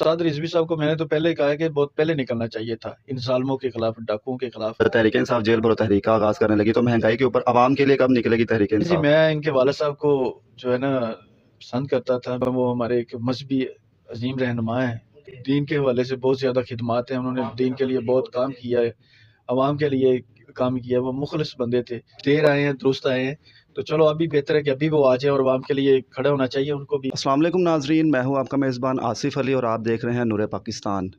उस्ताद रिजवी साहब को मैंने तो पहले ही कहा है कि बहुत पहले निकलना चाहिए था इन जालिमों के खिलाफ, डाकुओं के खिलाफ। तहरीक इंसाफ जेल भरो तहरीक का आगाज करने लगी, तो महंगाई के ऊपर आवाम के लिए कब निकलेगी तहरीक जी, इंसाफ? मैं इनके वालिद साहब को जो है ना पसंद करता था। वो हमारे एक मजहबी अजीम रहनुमा हैं, दीन के हवाले से बहुत ज़्यादा खिदमात हैं, उन्होंने दीन के लिए बहुत काम किया है, अवाम के लिए काम किया है। वो मुखलिस बंदे थे। देर आए हैं, दुरुस्त आए हैं, तो चलो अभी बेहतर है कि अभी वो आ जाए और अवाम के लिए खड़ा होना चाहिए उनको भी। अस्सलाम वालेकुम नाजरीन, मैं हूं आपका मेज़बान आसिफ अली और आप देख रहे हैं नूर पाकिस्तान।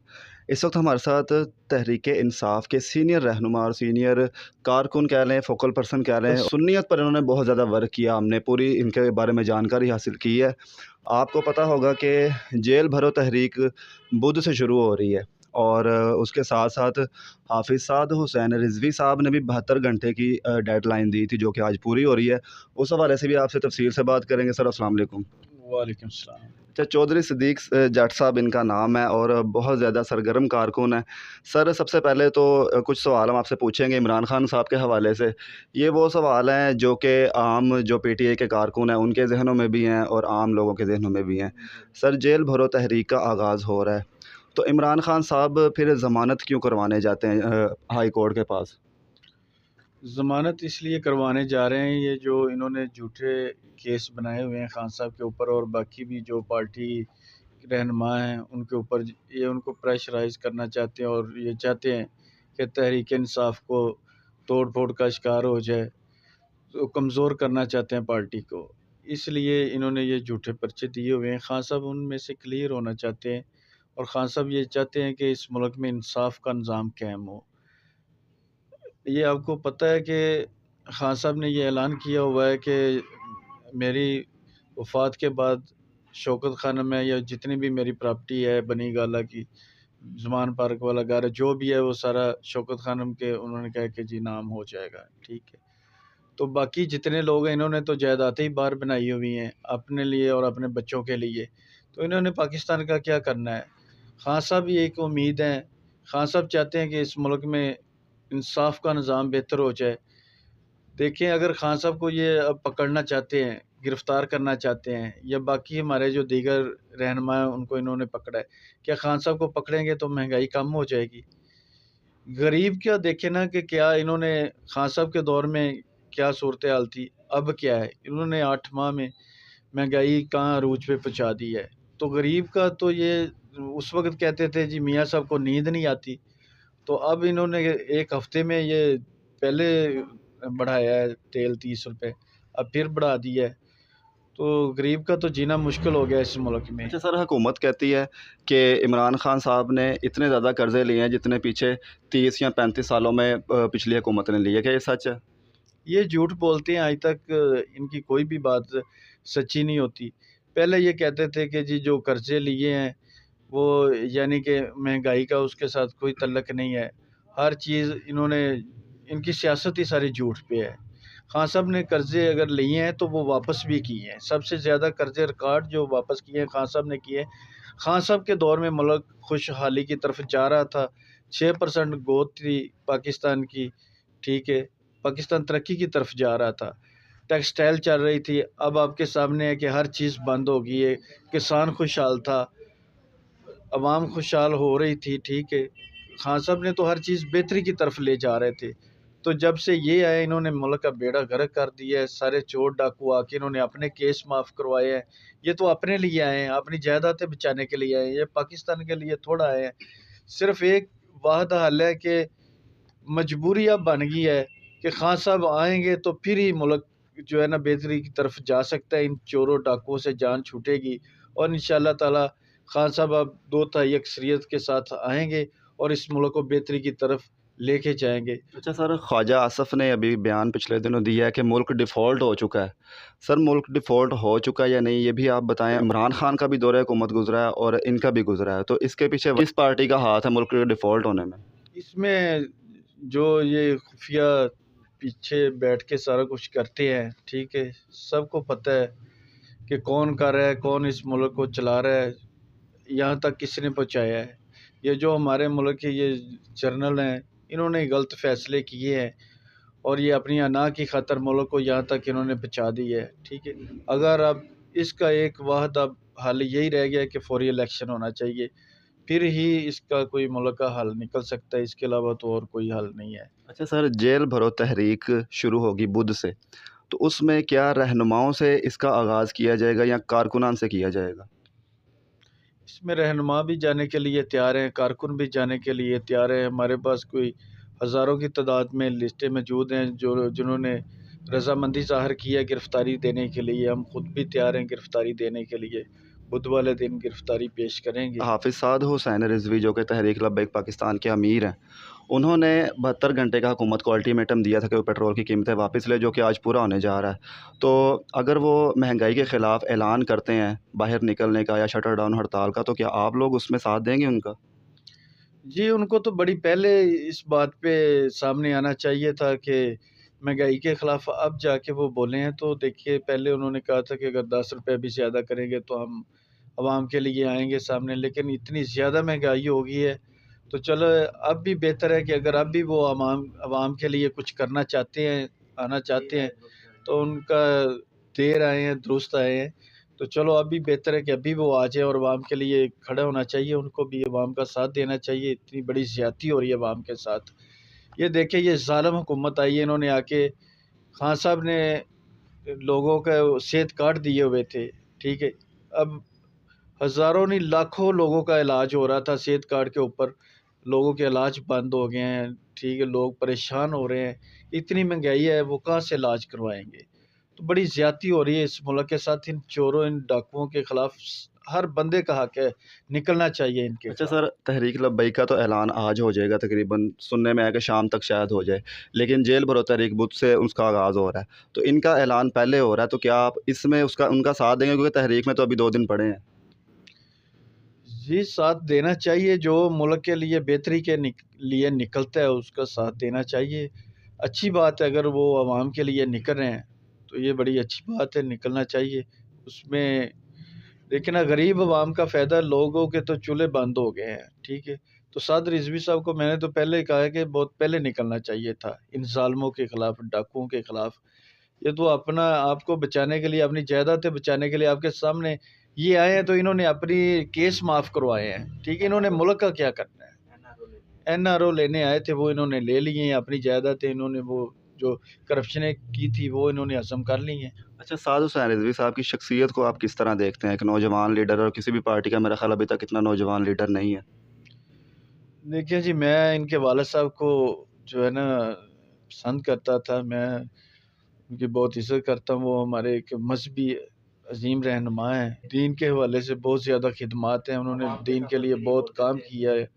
इस वक्त हमारे साथ तहरीक इंसाफ के सीनियर रहनुमा और सीनियर कारकुन कह लें, फोकल पर्सन कह लें, सुन्नियत पर इन्होंने बहुत ज़्यादा वर्क किया। हमने पूरी इनके बारे में जानकारी हासिल की है। आपको पता होगा कि जेल भरो तहरीक बुध से शुरू हो रही है और उसके साथ साथ हाफिज़ साद हुसैन रिजवी साहब ने भी 72 घंटे की डेडलाइन दी थी, जो कि आज पूरी हो रही है। उस हवाले से भी आपसे तफसील से बात करेंगे। सर अस्सलाम वालेकुम। वालेकुम सलाम। अच्छा, चौधरी सिद्दीक जट साहब इनका नाम है और बहुत ज़्यादा सरगर्म कारकुन है। सर सबसे पहले तो कुछ सवाल हम आपसे पूछेंगे इमरान खान साहब के हवाले से। ये वो सवाल हैं जो कि आम जो पीटीआई के कारकुन हैं उनके ज़हनों में भी हैं और आम लोगों के ज़हनों में भी हैं। सर जेल भरो तहरीक का आगाज़ हो रहा है, तो इमरान खान साहब फिर ज़मानत क्यों करवाने जाते हैं हाई कोर्ट के पास? ज़मानत इसलिए करवाने जा रहे हैं, ये जो इन्होंने झूठे केस बनाए हुए हैं खान साहब के ऊपर और बाकी भी जो पार्टी रहनुमा हैं उनके ऊपर, ये उनको प्रेशराइज़ करना चाहते हैं और ये चाहते हैं कि तहरीक इंसाफ को तोड़ फोड़ का शिकार हो जाए, तो कमज़ोर करना चाहते हैं पार्टी को। इसलिए इन्होंने ये झूठे पर्चे दिए हुए हैं। खान साहब उनमें से क्लियर होना चाहते हैं और खान साहब ये चाहते हैं कि इस मुल्क में इंसाफ का निज़ाम कायम हो। ये आपको पता है कि खान साहब ने ये ऐलान किया हुआ है कि मेरी वफ़ात के बाद शौकत खाना में या जितनी भी मेरी प्रॉपर्टी है बनी गाला की, ज़मान पार्क वाला घर है, जो भी है वो सारा शौकत खानम के उन्होंने कहा कि जी नाम हो जाएगा, ठीक है। तो बाकी जितने लोग हैं इन्होंने तो जायदादें ही बाहर बनाई हुई हैं अपने लिए और अपने बच्चों के लिए, तो इन्होंने पाकिस्तान का क्या करना है? खान साहब ही एक उम्मीद है। खान साहब चाहते हैं कि इस मुल्क में इंसाफ का निज़ाम बेहतर हो जाए। देखें, अगर खान साहब को ये अब पकड़ना चाहते हैं, गिरफ़्तार करना चाहते हैं या बाकी हमारे जो दीगर रहनुमा हैं उनको इन्होंने पकड़ा है, क्या खान साहब को पकड़ेंगे तो महँगाई कम हो जाएगी? गरीब क्या देखे ना कि क्या इन्होंने खान साहब के दौर में क्या सूरत-ए-हाल थी, अब क्या है? इन्होंने 8 माह में महँगाई कहाँ अरूज पे पहुँचा दी है। तो गरीब का तो ये उस वक़्त कहते थे जी मियाँ साहब को नींद नहीं आती, तो अब इन्होंने 1 हफ़्ते में ये पहले बढ़ाया है तेल ₹30, अब फिर बढ़ा दिया है। तो गरीब का तो जीना मुश्किल हो गया है इस मुल्क में। अच्छा सर, हुकूमत कहती है कि इमरान खान साहब ने इतने ज़्यादा कर्ज़े लिए हैं जितने पीछे 30 या 35 सालों में पिछली हुकूमत ने लिए। क्या ये सच है? ये झूठ बोलते हैं, आज तक इनकी कोई भी बात सच्ची नहीं होती। पहले ये कहते थे कि जी जो कर्ज़े लिए हैं वो यानी कि महँगाई का उसके साथ कोई तल्लुक नहीं है। हर चीज़ इन्होंने, इनकी सियासत ही सारी झूठ पे है। खान साहब ने कर्ज़े अगर लिए हैं तो वो वापस भी किए हैं। सबसे ज़्यादा कर्ज़े रिकॉर्ड जो वापस किए हैं खान साहब ने किए हैं। खान साहब के दौर में मुल्क खुशहाली की तरफ जा रहा था। 6% ग्रोथ थी पाकिस्तान की, ठीक है। पाकिस्तान तरक्की की तरफ जा रहा था। टेक्सटाइल चल रही थी, अब आपके सामने है कि हर चीज़ बंद हो गई है। किसान खुशहाल था, अवाम खुशहाल हो रही थी, ठीक है। खान साहब ने तो हर चीज़ बेहतरी की तरफ ले जा रहे थे। तो जब से ये आए इन्होंने मुल्क का बेड़ा गर्क कर दिया है। सारे चोर डाकू आके इन्होंने अपने केस माफ़ करवाए हैं। ये तो अपने लिए आए हैं, अपनी जायदादें बचाने के लिए आए हैं, ये पाकिस्तान के लिए थोड़ा आए हैं। सिर्फ़ एक वाहद हल है कि मजबूरी अब बन गई है कि खान साहब आएँगे तो फिर ही मुल्क जो है ना बेहतरी की तरफ जा सकता है। इन चोरों डाकुओं से जान छूटेगी और इंशाअल्लाह ताला खान साहब अब 2 तिहाई अक्सरियत के साथ आएँगे और इस मुल्क को बेहतरी की तरफ लेके जाएँगे। अच्छा सर, ख्वाजा आसफ़ ने अभी बयान पिछले दिनों दिया है कि मुल्क डिफ़ॉल्ट हो चुका है। सर मुल्क डिफ़ॉल्ट हो चुका है या नहीं, ये भी आप बताएँ। इमरान खान का भी दौर हुकूमत गुज़रा है और इनका भी गुज़रा है, तो इसके पीछे किस पार्टी का हाथ है मुल्क के डिफ़ॉल्ट होने में? इसमें जो ये खुफिया पीछे बैठ के सारा कुछ करते हैं, ठीक है? सबको पता है कि कौन कर रहा है, कौन इस मुल्क को चला रहा है, यहाँ तक किसने पहुँचाया है। ये जो हमारे मुल्क के ये जर्नल हैं, इन्होंने गलत फ़ैसले किए हैं और ये अपनी अना की खातिर मुल्क को यहाँ तक इन्होंने पहुँचा दिया है, ठीक है। अगर अब इसका एक वाहद अब हल यही रह गया है कि फ़ौरी इलेक्शन होना चाहिए। फिर ही इसका कोई मुल्क का हल निकल सकता है, इसके अलावा तो और कोई हल नहीं है। अच्छा सर, जेल भरो तहरीक शुरू होगी बुध से, तो उसमें क्या रहनुमाओं से इसका आगाज़ किया जाएगा या कारकुनान से किया जाएगा? इसमें रहनुमा भी जाने के लिए तैयार हैं, कारकुन भी जाने के लिए तैयार हैं। हमारे पास कोई हज़ारों की तादाद में लिस्टें मौजूद हैं जो जिन्होंने रज़ामंदी ज़ाहिर की है गिरफ़्तारी देने के लिए। हम खुद भी तैयार हैं गिरफ़्तारी देने के लिए। बुध वाले दिन गिरफ़्तारी पेश करेंगे। हाफ़िज़ साद हुसैन रिज़वी जो कि तहरीक लब्बैक पाकिस्तान के अमीर हैं, उन्होंने 72 घंटे का हुकूमत को अल्टीमेटम दिया था कि वो पेट्रोल की कीमतें वापस ले, जो कि आज पूरा होने जा रहा है। तो अगर वो महंगाई के ख़िलाफ़ ऐलान करते हैं बाहर निकलने का या शटर डाउन हड़ताल का, तो क्या आप लोग उसमें साथ देंगे उनका? जी, उनको तो बड़ी पहले इस बात पे सामने आना चाहिए था कि महँगाई के ख़िलाफ़ अब जाके वो बोले हैं। तो देखिए, पहले उन्होंने कहा था कि अगर ₹10 भी ज़्यादा करेंगे तो हम आवाम के लिए आएँगे सामने, लेकिन इतनी ज़्यादा महँगाई हो गई है, तो चलो अब भी बेहतर है कि अगर अब भी वो आवाम के लिए कुछ करना चाहते हैं, आना चाहते हैं, तो उनका देर आए हैं, दुरुस्त आए हैं। तो चलो अभी बेहतर है कि अभी वो आ जाएँ और अवाम के लिए खड़ा होना चाहिए, उनको भी अवाम का साथ देना चाहिए। इतनी बड़ी ज़्यादती हो रही है अवाम के साथ। ये देखिए, ये ज़ालिम हुकूमत आई है, इन्होंने आके खान साहब ने लोगों का सेहत कार्ड दिए हुए थे, ठीक है? अब हज़ारों नहीं लाखों लोगों का इलाज हो रहा था सेहत कार्ड के ऊपर, लोगों के इलाज बंद हो गए हैं, ठीक है? लोग परेशान हो रहे हैं, इतनी महँगाई है, वो कहाँ से इलाज करवाएँगे? तो बड़ी ज़्यादती हो रही है इस मुल्क के साथ। इन चोरों, इन डाकुओं के खिलाफ हर बंदे का हक है, निकलना चाहिए इनके अच्छा खिलाफ। सर, तहरीक लब्बैक का तो ऐलान आज हो जाएगा, तकरीबन सुनने में आया कि शाम तक शायद हो जाए, लेकिन जेल भरो तहरीक बुध से उसका आगाज़ हो रहा है। तो इनका ऐलान पहले हो रहा है, तो क्या आप इसमें उसका उनका साथ देंगे, क्योंकि तहरीक में तो अभी 2 दिन पड़े हैं? जी, साथ देना चाहिए, जो मुल्क के लिए बेहतरी के लिए निकलता है उसका साथ देना चाहिए। अच्छी बात है अगर वो आवाम के लिए निकल रहे हैं, तो ये बड़ी अच्छी बात है, निकलना चाहिए। उसमें देखिए ना, गरीब आवाम का फ़ायदा, लोगों के तो चूल्हे बंद हो गए हैं, ठीक है? तो साद रिज़वी साहब को मैंने तो पहले ही कहा है कि बहुत पहले निकलना चाहिए था, इन ज़ालिमों के खिलाफ़, डाकुओं के खिलाफ़। ये तो अपना आपको बचाने के लिए, अपनी जायदादें बचाने के लिए आपके सामने ये आए हैं, तो इन्होंने अपनी केस माफ़ करवाए हैं, ठीक है? इन्होंने मुल्क का क्या करना है? एनआरओ लेने आए थे, वो इन्होंने ले लिए हैं, अपनी जायदादें इन्होंने वो जो करप्शनें की थी, वो इन्होंने हज़म कर ली हैं। अच्छा, साद हुसैन रिज़वी साहब की शख्सियत को आप किस तरह देखते हैं? एक नौजवान लीडर, और किसी भी पार्टी का मेरा ख़्याल अभी तक इतना नौजवान लीडर नहीं है। देखिए जी, मैं इनके वालिद साहब को जो है ना पसंद करता था, मैं उनकी बहुत इज़्ज़त करता हूँ। वो हमारे एक मज़हबी अज़ीम रहनुमा हैं। दीन के हवाले से बहुत ज़्यादा ख़िदमात हैं, उन्होंने दीन के लिए बहुत काम किया है,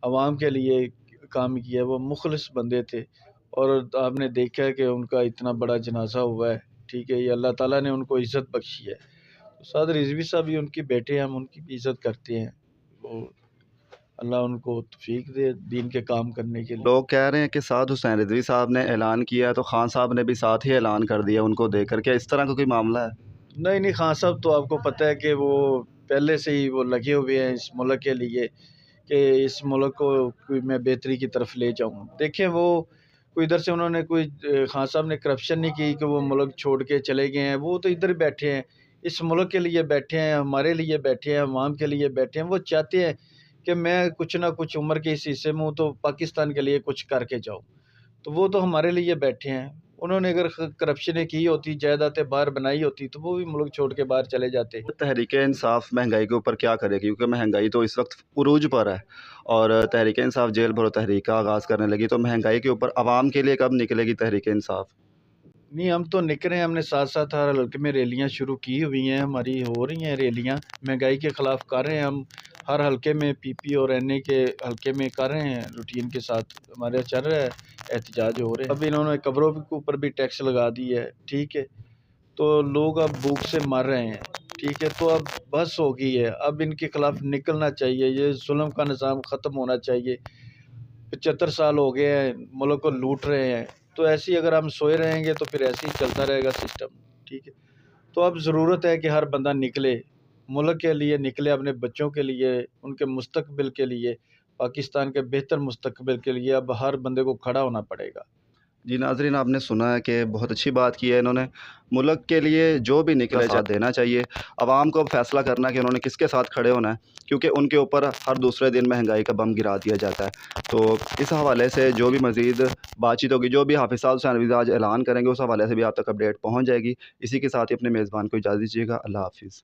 अवाम के लिए काम किया है, वो मुख़लिस बंदे थे। और आपने देखा है कि उनका इतना बड़ा जनाज़ा हुआ है, ठीक है? ये अल्लाह ताला ने उनको इज़्ज़त बख्शी है। तो साद रिज़वी साहब भी उनके बेटे हैं, हम उनकी भी इज़्ज़त करते हैं। वो अल्लाह उनको तौफ़ीक दे दीन के काम करने के लिए। लोग कह रहे हैं कि साद हुसैन रिज़वी साहब ने ऐलान किया, तो खान साहब ने भी साथ ही ऐलान कर दिया उनको देकर। क्या इस तरह का कोई मामला है? नहीं, नहीं, खान साहब तो आपको पता है कि वो पहले से ही वो लगे हुए हैं इस मुल्क के लिए कि इस मुल्क को कोई मैं बेहतरी की तरफ ले जाऊँ। देखिए, वो कोई इधर से उन्होंने कोई खान साहब ने करप्शन नहीं की कि वो मुल्क छोड़ के चले गए हैं। वो तो इधर ही बैठे हैं, इस मुल्क के लिए बैठे हैं, हमारे लिए बैठे हैं, अवाम के लिए बैठे हैं। वो चाहते हैं कि मैं कुछ ना कुछ उम्र के इस हिस्से में हूँ तो पाकिस्तान के लिए कुछ करके जाऊँ। तो वो तो हमारे लिए बैठे हैं। उन्होंने अगर करप्शनें की होती, जायदादें बाहर बनाई होती, तो वो भी मुल्क छोड़ के बाहर चले जाते। तहरीक इंसाफ महंगाई के ऊपर क्या करेगी? क्योंकि महंगाई तो इस वक्त उरूज पर है, और तहरीक इंसाफ जेल भरो तहरीक का आगाज़ करने लगी, तो महंगाई के ऊपर आवाम के लिए कब निकलेगी तहरीक इंसाफ? नहीं, हम तो निकले हैं, हमने साथ-साथ हर हल्के में रैलियाँ शुरू की हुई हैं, हमारी हो रही हैं रैलियाँ, महँगाई के ख़िलाफ़ कर रहे हैं हम। हर हल्के में पीपी और एनए के हल्के में कर रहे हैं, रूटीन के साथ हमारे चल रहा है, एहतजाज हो रहे हैं। अब इन्होंने कब्रों के ऊपर भी टैक्स लगा दी है, ठीक है? तो लोग अब भूख से मर रहे हैं, ठीक है? तो अब बस हो गई है, अब इनके खिलाफ़ निकलना चाहिए, ये ज़ुल्म का निज़ाम ख़त्म होना चाहिए। 75 साल हो गए हैं, मुल्क को लूट रहे हैं, तो ऐसे ही अगर हम सोए रहेंगे तो फिर ऐसे ही चलता रहेगा सिस्टम, ठीक है? तो अब ज़रूरत है कि हर बंदा निकले, मुल्क के लिए निकले, अपने बच्चों के लिए, उनके मुस्तक़बिल के लिए, पाकिस्तान के बेहतर मुस्तक़बिल के लिए अब हर बंदे को खड़ा होना पड़ेगा। जी नाज़रीन, आपने सुना है कि बहुत अच्छी बात की है इन्होंने। मुल्क के लिए जो भी निकले साथ देना चाहिए। आवाम को अब फ़ैसला करना है कि उन्होंने किसके साथ खड़े होना है, क्योंकि उनके ऊपर हर दूसरे दिन महंगाई का बम गिरा दिया जाता है। तो इस हवाले से जो भी मज़ीद बातचीत होगी, जो भी हाफ़िज़ साहब हुसैन आज ऐलान करेंगे, उस हवाले से भी आप तक अपडेट पहुँच जाएगी। इसी के साथ ही अपने मेज़बान को इजाज़त दीजिएगा। अल्लाह हाफ़िज़।